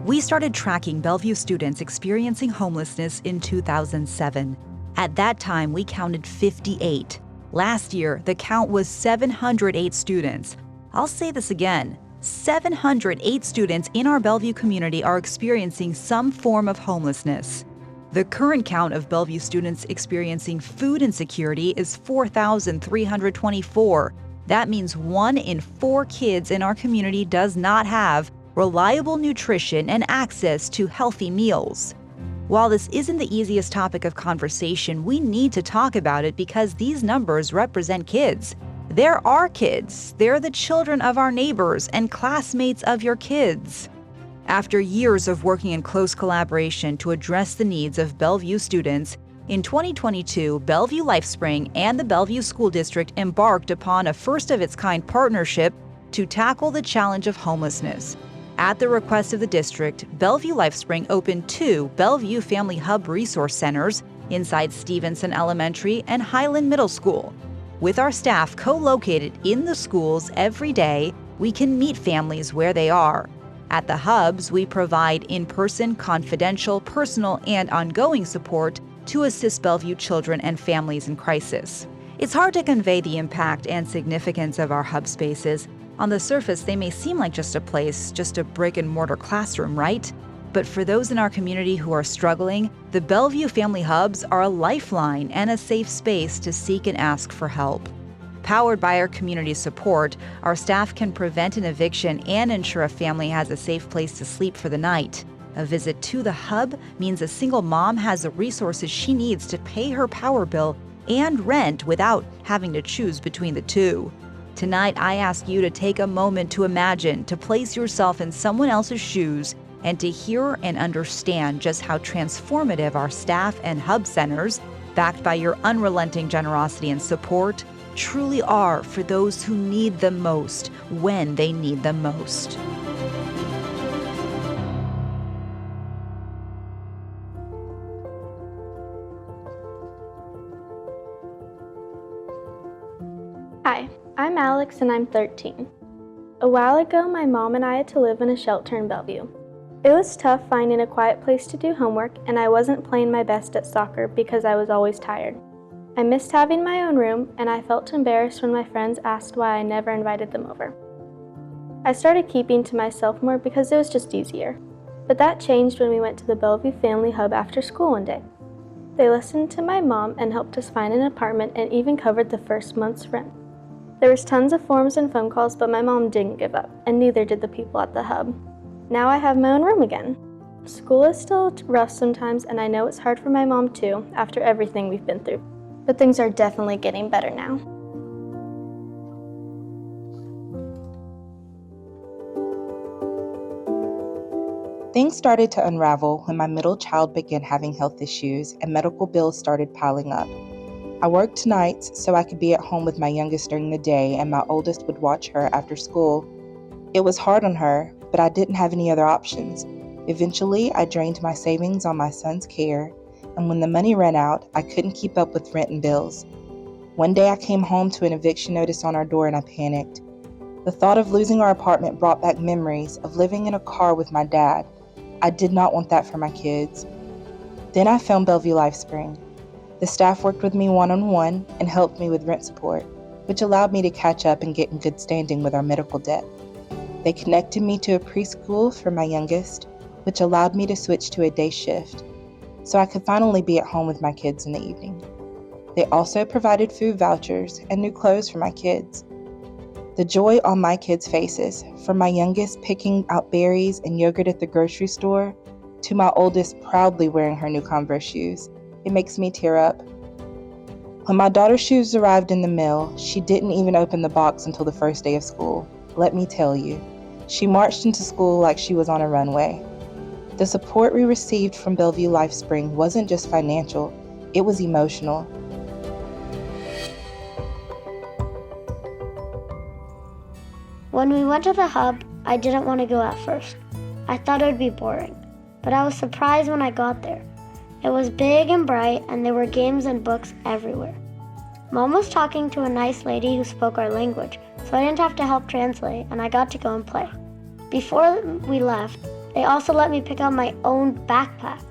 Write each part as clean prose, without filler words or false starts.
We started tracking Bellevue students experiencing homelessness in 2007. At that time, we counted 58. Last year, the count was 708 students. I'll say this again. 708 students in our Bellevue community are experiencing some form of homelessness. The current count of Bellevue students experiencing food insecurity is 4,324. That means 1 in 4 kids in our community does not have reliable nutrition and access to healthy meals. While this isn't the easiest topic of conversation, we need to talk about it because these numbers represent kids. They're our kids. They're the children of our neighbors and classmates of your kids. After years of working in close collaboration to address the needs of Bellevue students, in 2022, Bellevue LifeSpring and the Bellevue School District embarked upon a first-of-its-kind partnership to tackle the challenge of homelessness. At the request of the district, Bellevue LifeSpring opened 2 Bellevue Family Hub Resource Centers inside Stevenson Elementary and Highland Middle School. With our staff co-located in the schools every day, we can meet families where they are. At the hubs, we provide in-person, confidential, personal, and ongoing support to assist Bellevue children and families in crisis. It's hard to convey the impact and significance of our hub spaces. On the surface, they may seem like just a place, just a brick-and-mortar classroom, right? But for those in our community who are struggling, the Bellevue Family Hubs are a lifeline and a safe space to seek and ask for help. Powered by our community support, our staff can prevent an eviction and ensure a family has a safe place to sleep for the night. A visit to the hub means a single mom has the resources she needs to pay her power bill and rent without having to choose between the two. Tonight, I ask you to take a moment to imagine, to place yourself in someone else's shoes, and to hear and understand just how transformative our staff and hub centers, backed by your unrelenting generosity and support, truly are for those who need them most when they need them most. Hi, I'm Alex and I'm 13. A while ago, my mom and I had to live in a shelter in Bellevue. It was tough finding a quiet place to do homework, and I wasn't playing my best at soccer because I was always tired. I missed having my own room, and I felt embarrassed when my friends asked why I never invited them over. I started keeping to myself more because it was just easier. But that changed when we went to the Bellevue Family Hub after school one day. They listened to my mom and helped us find an apartment and even covered the first month's rent. There was tons of forms and phone calls, but my mom didn't give up, and neither did the people at the hub. Now I have my own room again. School is still rough sometimes, and I know it's hard for my mom too, after everything we've been through. But things are definitely getting better now. Things started to unravel when my middle child began having health issues and medical bills started piling up. I worked nights so I could be at home with my youngest during the day and my oldest would watch her after school. It was hard on her, but I didn't have any other options. Eventually, I drained my savings on my son's care, and when the money ran out, I couldn't keep up with rent and bills. One day I came home to an eviction notice on our door and I panicked. The thought of losing our apartment brought back memories of living in a car with my dad. I did not want that for my kids. Then I found Bellevue LifeSpring. The staff worked with me one-on-one and helped me with rent support, which allowed me to catch up and get in good standing with our medical debt. They connected me to a preschool for my youngest, which allowed me to switch to a day shift, so I could finally be at home with my kids in the evening. They also provided food vouchers and new clothes for my kids. The joy on my kids' faces, from my youngest picking out berries and yogurt at the grocery store, to my oldest proudly wearing her new Converse shoes, it makes me tear up. When my daughter's shoes arrived in the mail, she didn't even open the box until the first day of school. Let me tell you, she marched into school like she was on a runway. The support we received from Bellevue LifeSpring wasn't just financial, it was emotional. When we went to the hub, I didn't want to go at first. I thought it would be boring, but I was surprised when I got there. It was big and bright, and there were games and books everywhere. Mom was talking to a nice lady who spoke our language, so I didn't have to help translate, and I got to go and play. Before we left, They also let me pick out my own backpack.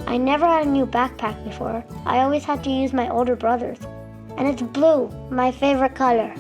I never had a new backpack before. I always had to use my older brother's. And it's blue, my favorite color.